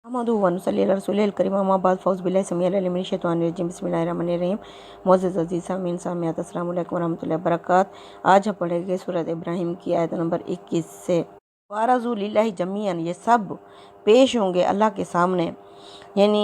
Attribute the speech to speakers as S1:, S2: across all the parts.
S1: अहमदु व नसल्ली अला रसूलिल करीम अम्मा बाद फ़ौज़ु बिल्लाहि समीअल अलीम मिनश शैतानिर रजीम बिस्मिल्लाहिर्रहमानिर्रहीम। मुअज़्ज़ज़ अज़ीज़ सामीन सामियात अस्सलामु अलैकुम वरहमतुल्लाहि वबरकातुहू। आज हम पढ़ेंगे सूरत इब्राहिम की आयत नंबर 21 से। वारज़ू लिल्लाहि जमीअन, ये सब पेश होंगे अल्लाह के सामने, यानी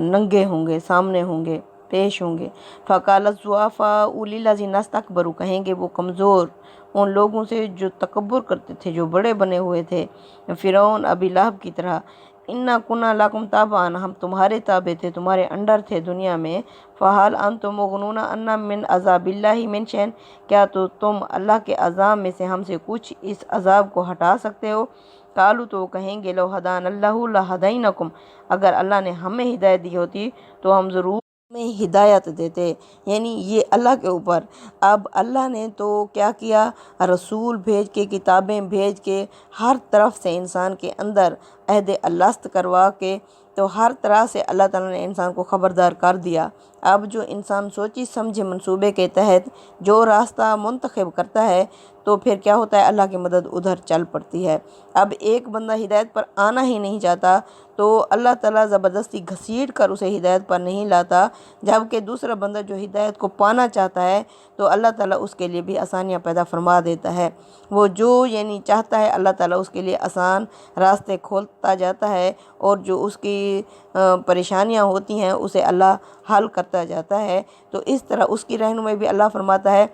S1: नंगे होंगे, सामने होंगे, पेश होंगे। फ़क़ालत ज़ुआफ़ाउ लिल्लज़ीना इस्तकबरू, कहेंगे वो कमज़ोर उन लोगों से जो तकब्बुर करते थे, जो बड़े बने हुए थे, फ़िरौन अबी लहब की तरह। इन्ना कुन्ना लकुम ताबान, हम तुम्हारे ताबे थे, तुम्हारे अंडर थे दुनिया में। फ़हल अंतुम मुग़नुना अन्ना मिन अज़ाबिल्लाहि मिन शैन, क्या तो तुम अल्लाह के अज़ाब में से हमसे कुछ इस अज़ाब को हटा सकते हो। कालू, तो कहेंगे लो हदान अल्लाहु लहदैनकुम, अगर अल्लाह ने हमें हिदायत दी होती तो हम ज़रूर में हिदायत देते, यानी ये अल्लाह के ऊपर। अब अल्लाह ने तो क्या किया, रसूल भेज के, किताबें भेज के, हर तरफ से इंसान के अंदर अहद अलस्त करवा के, तो हर तरह से अल्लाह ताला ने इंसान को ख़बरदार कर दिया। अब जो इंसान सोची समझे मंसूबे के तहत जो रास्ता मुंतखब करता है, तो फिर क्या होता है, अल्लाह की मदद उधर चल पड़ती है। अब एक बंदा हिदायत पर आना ही नहीं चाहता तो अल्लाह ताला ज़बरदस्ती घसीट कर उसे हिदायत पर नहीं लाता, जबकि दूसरा बंदा जो हिदायत को पाना चाहता है तो अल्लाह ताला उसके लिए भी आसानियाँ पैदा फरमा देता है। वो जो यानी चाहता है अल्लाह ताला उसके लिए आसान रास्ते खोलता जाता है, और जो उसकी परेशानियाँ होती हैं उसे अल्लाह हल करता जाता है। तो इस तरह उसकी रहनुमाई भी अल्लाह फरमाता है,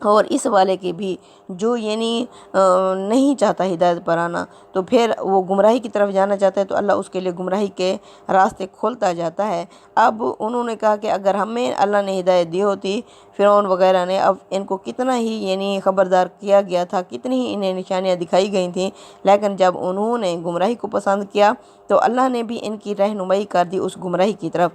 S1: और इस वाले की भी जो यानी नहीं चाहता हिदायत पर आना, तो फिर वो गुमराही की तरफ जाना चाहता है, तो अल्लाह उसके लिए गुमराही के रास्ते खोलता जाता है। अब उन्होंने कहा कि अगर हमें अल्लाह ने हिदायत दी होती, फ़िरौन वगैरह ने, अब इनको कितना ही यानी ख़बरदार किया गया था, कितनी ही इन्हें निशानियाँ दिखाई गई थीं, लेकिन जब उन्होंने गुमराही को पसंद किया तो अल्लाह ने भी इनकी रहनुमाई कर दी उस गुमराही की तरफ।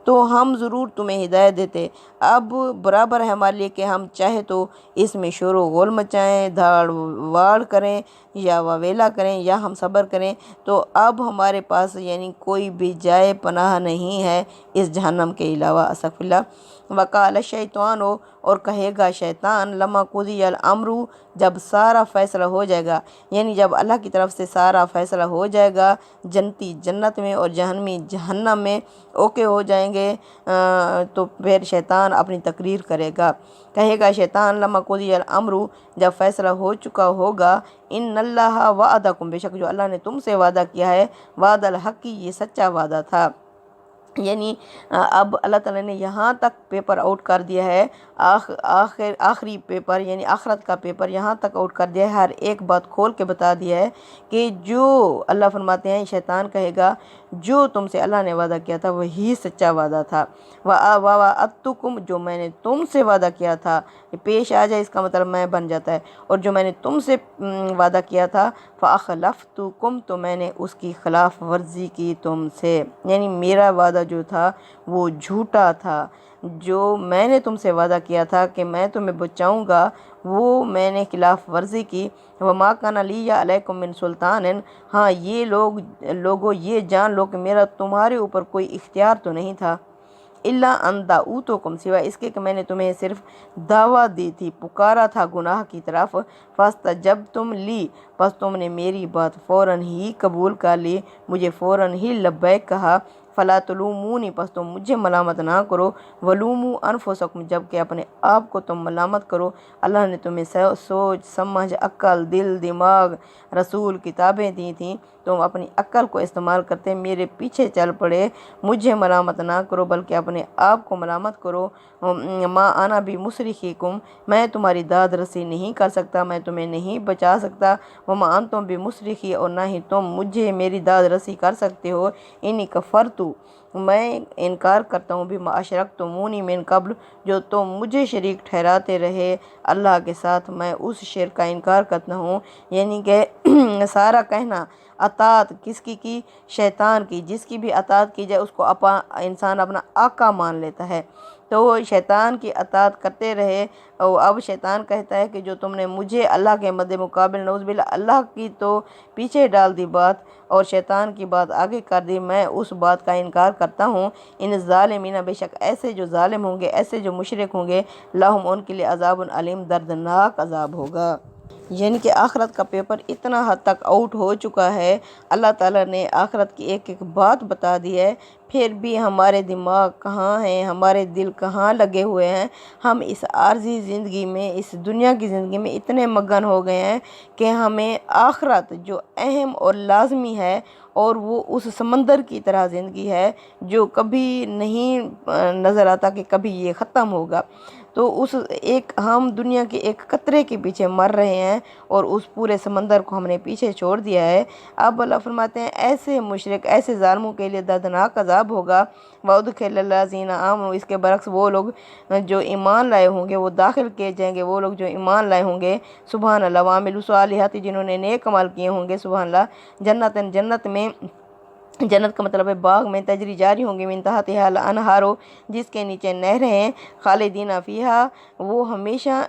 S1: तो हम ज़रूर तुम्हें हिदायत देते। अब बराबर है हमारे लिए कि हम चाहे तो इसमें शोर व गोल मचाएं, धाड़ वाड़ करें या वावेला करें, या हम सब्र करें। तो अब हमारे पास यानी कोई भी जाए पनाह नहीं है इस जहन्नम के अलावा। अस्तग़फिरुल्लाह। वक़ाल शैतान, और कहेगा शैतान, लम्मा कुज़ियल अम्रु, जब सारा फ़ैसला हो जाएगा, यानी जब अल्लाह की तरफ से सारा फ़ैसला हो जाएगा, जन्नती जन्नत में और जहन्नमी जहन्नम में ओके हो जाएंगे, तो फिर शैतान अपनी तकरीर करेगा। कहेगा शैतान, लम्मा कुज़ियल अम्रु, जब फ़ैसला हो चुका होगा, इन्नल्लाह वअदकुम, बेशक जो अल्लाह ने तुमसे वादा किया है, वादल हक़, ये सच्चा वादा था। यानी अब अल्लाह ताला ने यहाँ तक पेपर आउट कर दिया है, आखिरी पेपर यानी आखरत का पेपर यहाँ तक आउट कर दिया है, हर एक बात खोल के बता दिया है कि जो अल्लाह फरमाते हैं, शैतान कहेगा जो तुमसे अल्लाह ने वादा किया था वही सच्चा वादा था। वअदतुकुम, जो मैंने तुमसे वादा किया था, पेश आ जाए इसका मतलब मैं बन जाता है, और जो मैंने तुमसे वादा किया था, फ़अख़लफ़्तुकुम, तो मैंने उसकी खिलाफ वर्जी की तुमसे, यानी मेरा वादा जो था वो झूठा था। जो मैंने तुमसे वादा किया था कि मैं तुम्हें बचाऊंगा, वो मैंने खिलाफ वर्जी की। वमा काना लिया अलैकुम मिन सुल्तान, हाँ ये लोगों ये जान लो कि मेरा तुम्हारे ऊपर कोई इख्तियार तो नहीं था। इल्ला अन दाऊतुकुम, सिवा इसके कि मैंने तुम्हें सिर्फ दावा दी थी, पुकारा था गुनाह की तरफ। फस्तजबतुम ली, बस तुमने मेरी बात फ़ौरन ही कबूल कर ली, मुझे फ़ौरन ही लब्बैक कहा। फ़ला तुलूमूनी, बस तुम मुझे मलामत ना करो, वलूमू अनफुसकुम, जबकि अपने आप को तुम मलामत करो। अल्लाह ने तुम्हें सोच समझ, अक्ल, दिल, दिमाग, रसूल, किताबें दी थीं, तुम अपनी अक्ल को इस्तेमाल करते मेरे पीछे चल पड़े। मुझे मलामत ना करो बल्कि अपने आप को मलामत करो। माँ आना भी मुसरिखिकुम, मैं तुम्हारी दाद रसी नहीं कर सकता, मैं तुम्हें नहीं बचा सकता। वमा अंतुम भी मुसरिखी, और ना ही तुम मुझे मेरी दाद रसी कर सकते हो। इन्नी कफ़रतु, मैं इनकार करता हूँ, भी अशरकतुमूनी मिन क़ब्ल, जो तुम मुझे शरीक ठहराते रहे अल्लाह के साथ, मैं उस शिर्क का इनकार करता हूँ। यानी कि सारा कहना अतात किसकी की, शैतान की, जिसकी भी अतात की जाए उसको इंसान अपना आका मान लेता है, तो वो शैतान की अतात करते रहे। और अब शैतान कहता है कि जो तुमने मुझे अल्लाह के मद्दे मुकाबिल नऊज़ुबिल्लाह अल्लाह की तो पीछे डाल दी बात, और शैतान की बात आगे कर दी, मैं उस बात का इनकार करता हूँ। इन ज़ालिमीना, बेशक ऐसे जो ज़ालिम होंगे, ऐसे जो मुशरिक होंगे, लहुम, उनके लिए अज़ाबुन अलीम, दर्दनाक अज़ाब होगा। یعنی کہ آخرت کا پیپر اتنا حد تک آؤٹ ہو چکا ہے، اللہ تعالیٰ نے آخرت کی ایک ایک بات بتا دی ہے، پھر بھی ہمارے دماغ کہاں ہیں، ہمارے دل کہاں لگے ہوئے ہیں۔ ہم اس عارضی زندگی میں، اس دنیا کی زندگی میں اتنے مگن ہو گئے ہیں کہ ہمیں آخرت جو اہم اور لازمی ہے، اور وہ اس سمندر کی طرح زندگی ہے جو کبھی نہیں نظر آتا کہ کبھی یہ ختم ہوگا، تو اس ایک ہم دنیا کے ایک قطرے کے پیچھے مر رہے ہیں اور اس پورے سمندر کو ہم نے پیچھے چھوڑ دیا ہے۔ اب اللہ فرماتے ہیں ایسے مشرک، ایسے ظالموں کے لیے دردناک عذاب ہوگا۔ وَأُدْخِلَ الَّذِينَ آمَنُوا، اس کے برعکس وہ لوگ جو ایمان لائے ہوں گے وہ داخل کیے جائیں گے، وہ لوگ جو ایمان لائے ہوں گے، سبحان اللہ، وَعَمِلُوا الصَّالِحَاتِ، جنہوں نے نیک عمل کیے ہوں گے، سبحان اللہ، جنت میں، جنت کا مطلب ہے باغ میں، تجری جاری ہوں گے من تحتہا الانہار، جس کے نیچے نہریں ہیں، خالدین فیہا، وہ ہمیشہ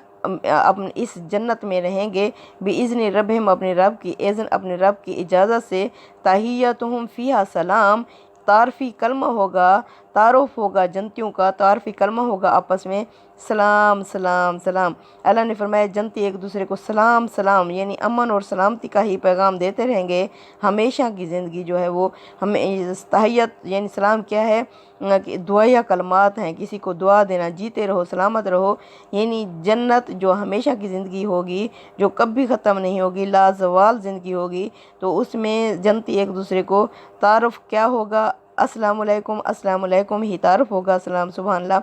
S1: اس جنت میں رہیں گے، باذن ربہم، اپنے رب کی اجازت سے، تحیتہم فیہا سلام، تعارفی کلمہ ہوگا، تعارف ہوگا جنتیوں کا، تعارفی کلمہ ہوگا آپس میں، سلام سلام سلام۔ اللہ نے فرمایا جنتی ایک دوسرے کو سلام سلام، یعنی امن اور سلامتی کا ہی پیغام دیتے رہیں گے، ہمیشہ کی زندگی جو ہے وہ ہمیں تحیت، یعنی سلام کیا ہے کہ دعائیہ کلمات ہیں، کسی کو دعا دینا، جیتے رہو سلامت رہو، یعنی جنت جو ہمیشہ کی زندگی ہوگی، جو کبھی ختم نہیں ہوگی، لا زوال زندگی ہوگی، تو اس میں جنتی ایک دوسرے کو تعارف کیا ہوگا، السلام علیکم، السلام علیکم ہی تعارف ہوگا، سلام، سبحان اللہ۔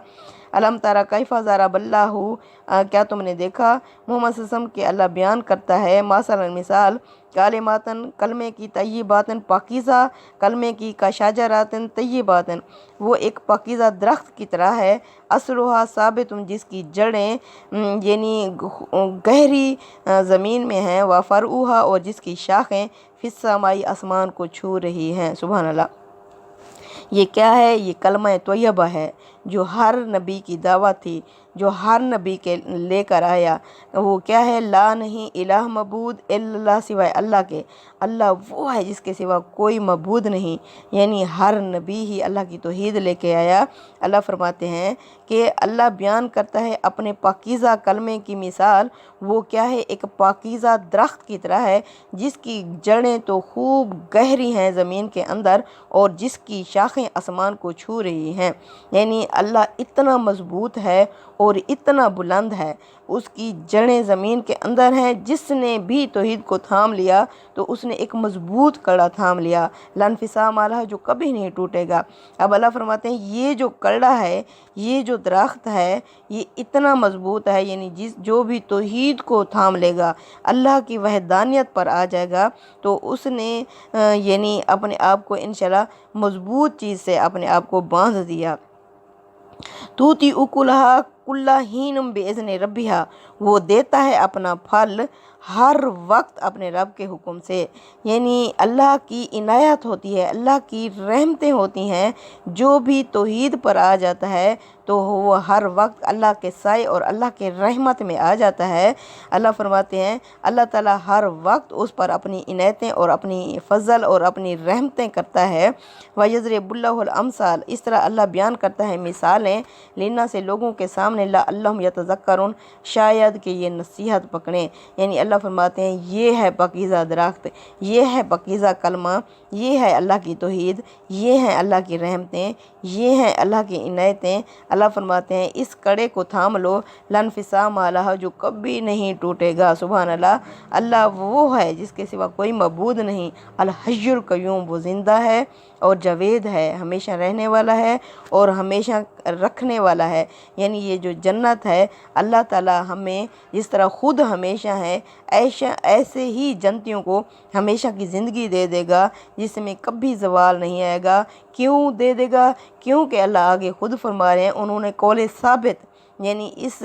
S1: علم تارا کیف ضرب اللہ، کیا تم نے دیکھا، محمد صلی اللہ علیہ وسلم کے اللہ بیان کرتا ہے مثلا مثال، کالماتن، کلمے کی، طیباتن، پاکیزہ، کلمے کی، کاشاجراتن، طیباتن، وہ ایک پاکیزہ درخت کی طرح ہے، اصلها ثابت، جس کی جڑیں یعنی گہری زمین میں ہیں، وفرعها، اور جس کی شاخیں فی السماء، آسمان کو چھو رہی ہیں، سبحان اللہ۔ یہ کیا ہے؟ یہ کلمہ طیبہ ہے جو ہر نبی کی دعوت تھی، جو ہر نبی کے لے کر آیا، وہ کیا ہے؟ لا نہیں الہ معبود الا اللہ، سوائے اللہ کے، اللہ وہ ہے جس کے سوا کوئی معبود نہیں، یعنی ہر نبی ہی اللہ کی توحید لے کے آیا۔ اللہ فرماتے ہیں کہ اللہ بیان کرتا ہے اپنے پاکیزہ کلمے کی مثال، وہ کیا ہے؟ ایک پاکیزہ درخت کی طرح ہے، جس کی جڑیں تو خوب گہری ہیں زمین کے اندر، اور جس کی شاخیں آسمان کو چھو رہی ہیں، یعنی اللہ اتنا مضبوط ہے اور اتنا بلند ہے، اس کی جڑیں زمین کے اندر ہیں، جس نے بھی توحید کو تھام لیا تو اس نے ایک مضبوط کڑا تھام لیا، لا انفصام علیہ، جو کبھی نہیں ٹوٹے گا۔ اب اللہ فرماتے ہیں یہ جو کڑا ہے، یہ جو درخت ہے، یہ اتنا مضبوط ہے، یعنی جو بھی توحید کو تھام لے گا، اللہ کی وحدانیت پر آ جائے گا، تو اس نے یعنی اپنے آپ کو انشاءاللہ مضبوط چیز سے اپنے آپ کو باندھ دیا۔ توتی اکلہا کل حین باذن ربہا، وہ دیتا ہے اپنا پھل ہر وقت اپنے رب کے حکم سے، یعنی اللہ کی عنایت ہوتی ہے، اللہ کی رحمتیں ہوتی ہیں، جو بھی توحید پر آ جاتا ہے تو وہ ہر وقت اللہ کے سائے اور اللہ کے رحمت میں آ جاتا ہے۔ اللہ فرماتے ہیں اللہ تعالیٰ ہر وقت اس پر اپنی عنایتیں اور اپنی فضل اور اپنی رحمتیں کرتا ہے۔ وَيَضْرِبُ اللَّهُ الْأَمْثَالَ، اس طرح اللہ بیان کرتا ہے مثالیں، لینا سے لوگوں کے سامنے، لَعَلَّهُمْ يَتَذَكَّرُونَ، شاید کہ یہ نصیحت پکڑیں، یعنی اللہ فرماتے ہیں یہ ہے پاکیزہ درخت، یہ ہے پاکیزہ کلمہ، یہ ہے اللہ کی توحید، یہ ہیں اللہ کی رحمتیں، یہ ہیں اللہ کی عنایتیں۔ اللہ فرماتے ہیں اس کڑے کو تھام لو، لا انفصام علیہ، جو کبھی نہیں ٹوٹے گا، سبحان اللہ۔ اللہ وہ ہے جس کے سوا کوئی معبود نہیں، الحی القیوم، وہ زندہ ہے اور جاوید ہے، ہمیشہ رہنے والا ہے اور ہمیشہ رکھنے والا ہے، یعنی یہ جو جنت ہے اللہ تعالیٰ ہمیں جس طرح خود ہمیشہ ہے، ایسے ہی جنتیوں کو ہمیشہ کی زندگی دے دے گا، جس میں کبھی زوال نہیں آئے گا۔ کیوں دے دے گا؟ کیونکہ اللہ آگے خود فرما رہے ہیں انہوں نے قول ثابت، یعنی اس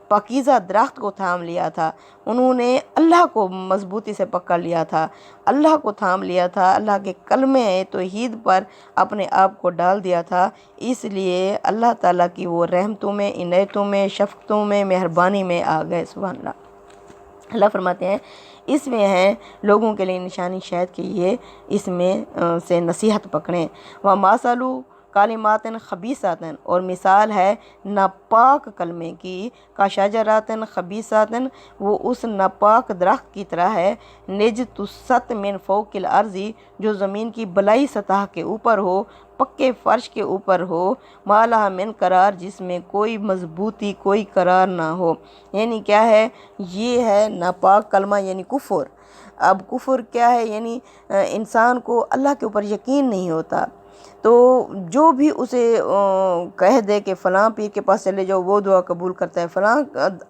S1: پاکیزہ درخت کو تھام لیا تھا، انہوں نے اللہ کو مضبوطی سے پکڑ لیا تھا، اللہ کو تھام لیا تھا، اللہ کے کلمے توحید پر اپنے آپ کو ڈال دیا تھا، اس لیے اللہ تعالیٰ کی وہ رحمتوں میں، عنایتوں میں، شفقتوں میں، مہربانی میں آ گئے، سبحان اللہ۔ اللہ فرماتے ہیں اس میں ہیں لوگوں کے لیے نشانی، شاید کہ یہ اس میں سے نصیحت پکڑیں۔ وَمَثَلُ कालिमातन खबीसातन, और मिसाल है नापाक कलमे की, का शजरातन खबीसातन, वो उस नापाक दरख्त की तरह है, निजतुसत मिन फौकिल अर्ज़ी, जो ज़मीन की बलाई सतह के ऊपर हो, पक्के फ़र्श के ऊपर हो, माला मिन करार, जिसमें कोई मजबूती कोई करार ना हो। यानी क्या है, ये है नापाक कलमा यानी कुफ़र। अब कुफ़र क्या है, यानी इंसान को अल्लाह के ऊपर यकीन नहीं होता, तो जो भी उसे कह दे कि फ़लाँ पीर के पास चले जाओ वो दुआ कबूल करता है, फ़लाँ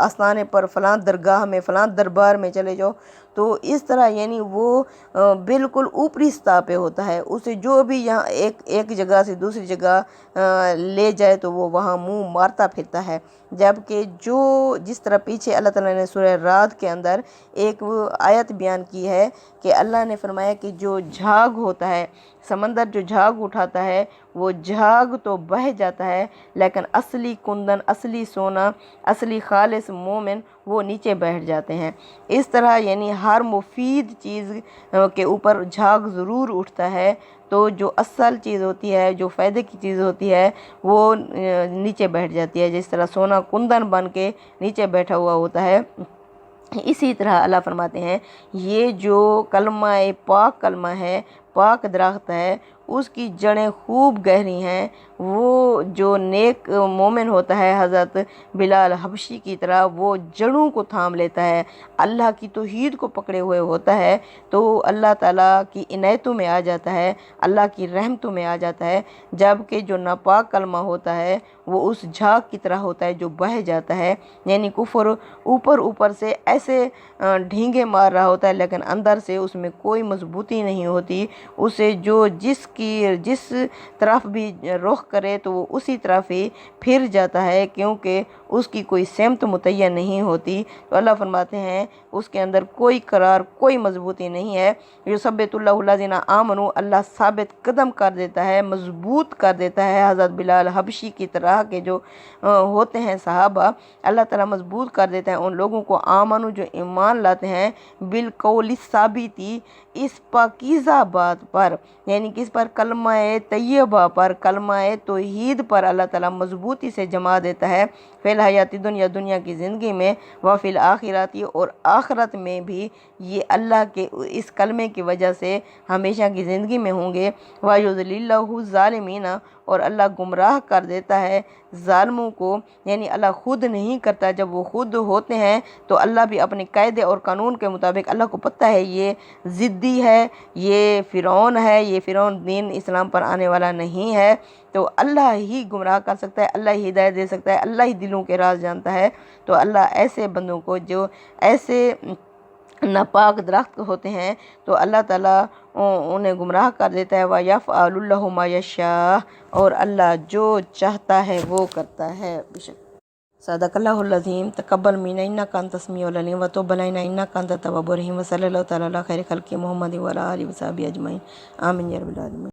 S1: आस्थाने पर, फ़लाँ दरगाह में, फ़लाँ दरबार में चले जाओ, तो इस तरह यानी वो बिल्कुल ऊपरी सतह पे होता है। उसे जो भी यहाँ एक जगह से दूसरी जगह ले जाए तो वो वहाँ मुंह मारता फिरता है। जबकि जो जिस तरह पीछे अल्लाह ताला ने सूरह रात के अंदर एक आयत बयान की है कि अल्लाह ने फरमाया कि जो झाग होता है, समंदर जो झाग उठाता है, वो झाग तो बह जाता है, लेकिन असली कुंदन, असली सोना, असली खालिस मोमिन वो नीचे बैठ जाते हैं। इस तरह यानी हर मुफीद चीज़ के ऊपर झाग ज़रूर उठता है, तो जो असल चीज़ होती है, जो फ़ायदे की चीज़ होती है, वो नीचे बैठ जाती है। जिस तरह सोना कुंदन बन के नीचे बैठा हुआ होता है, इसी तरह अल्लाह फरमाते हैं ये जो कलमा पाक कलमा है, पाक दरख्त है, उसकी जड़ें खूब गहरी हैं। वो जो नेक मोमिन होता है हज़रत बिलाल हबशी की तरह, वो जड़ों को थाम लेता है, अल्लाह की तौहीद को पकड़े हुए होता है, तो अल्लाह ताला की इनायतों में आ जाता है, अल्लाह की रहमतों में आ जाता है। जबकि जो नापाक कलमा होता है वो उस झाग की तरह होता है जो बह जाता है, यानी कुफर ऊपर ऊपर से ऐसे ढींगे मार रहा होता है, लेकिन अंदर से उसमें कोई मजबूती नहीं होती। उसे जो जिस तरफ भी रुख करे तो वो उसी तरफ ही फिर जाता है, क्योंकि उसकी कोई सेमत मुतय्यन नहीं होती। तो अल्लाह फरमाते हैं उसके अंदर कोई करार, कोई मजबूती नहीं है। जो सब्बतुल्लाहुल्लज़ीना आमनू, अल्लाह साबित कदम कर देता है, मजबूत कर देता है। हज़रत बिलाल हबशी की तरह के जो होते हैं सहाबा, अल्लाह ताला मजबूत कर देता है उन लोगों को, आमनू जो ईमान लाते हैं, बिलकौली साबिती, इस पाकीज़ा बात पर, यानी किस पर, कलमा तैयबा पर, कलमा तौहीद पर अल्लाह ताला मजबूती से जमा देता है। फिल हयाती दुनिया, दुनिया की ज़िंदगी में, व फिल आखिराती, और आखिरत में भी ये अल्लाह के इस कलमे की वजह से हमेशा की ज़िंदगी में होंगे। व युज़िल्लुहु ज़ालिमीना, और अल्लाह गुमराह कर देता है ज़ालिमों को, यानी अल्लाह खुद नहीं करता। जब वो खुद होते हैं तो अल्लाह भी अपने कायदे और कानून के मुताबिक, अल्लाह को पता है ये ज़िद्दी है, ये फ़िरौन है, ये फ़िरौन दीन इस्लाम पर आने वाला नहीं है, तो अल्लाह ही गुमराह कर सकता है, अल्लाह ही हिदायत दे सकता है, अल्लाह ही दिलों के राज जानता है। तो अल्लाह ऐसे बंदों को जो ऐसे नापाक दरख्त होते हैं, तो अल्लाह ताला उन्हें गुमराह कर देता है। व यफ़अलु लहु मा यशा, और अल्लाह जो चाहता है वो करता है। बेशक सदक़ल्लाहुल अज़ीम। तक़ब्बल मिन्ना इन्नका अंतस समीउल अलीम व तुब अलैना इन्नका अंतत तव्वाबुर रहीम। व सल्लल्लाहु तआला अला खैरि खल्क़ि मुहम्मद व अला आलिहि व सहबिहि अजमईन। आमीन या रब्बिल आलमीन।